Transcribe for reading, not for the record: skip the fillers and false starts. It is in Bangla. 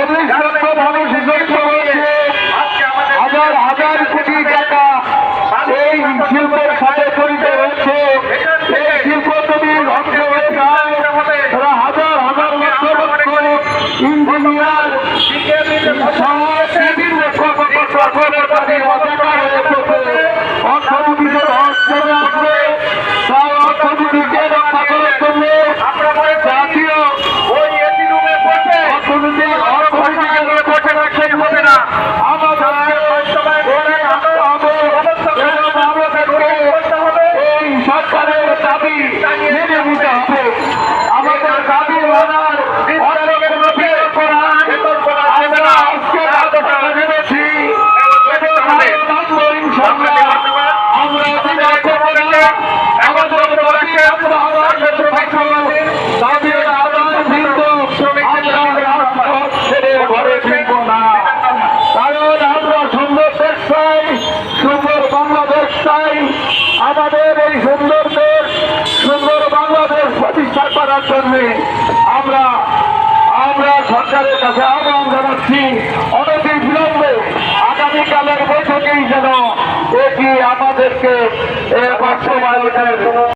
40 লক্ষ মানুষ শিল্প রয়েছে, হাজার হাজার কোটি টাকা এই শিল্পের সাথে জড়িত রয়েছে। এই শিল্প যদি ধ্বংস হয়ে যায়, তারা হাজার হাজার লক্ষ লক্ষ ইঞ্জিনিয়ার অর্থনীতিকে ধ্বংস করে আসবে। তাই অর্থনীতিকে রক্ষা করার জন্য জাতীয় এই সরকারের দাবি মেনে নিতে হবে। আমাদের দাবি মানার আমরা আজকে জেনেছি আমরা আমাদের দাবির আদান কিন্তু ছেড়ে ঘরে ফিরব না। কারণ আমরা সুন্দর দেশ চাই, সুন্দর বাংলাদেশ চাই। আমাদের এই সুন্দর দেশ, সুন্দর বাংলাদেশ প্রতিষ্ঠা করার জন্য আমরা সরকারের কাছে আহ্বান জানাচ্ছি, অনতি বিলম্বে আগামীকালের বৈঠকেই যেন এটি আমাদেরকে বাস্তবায়নের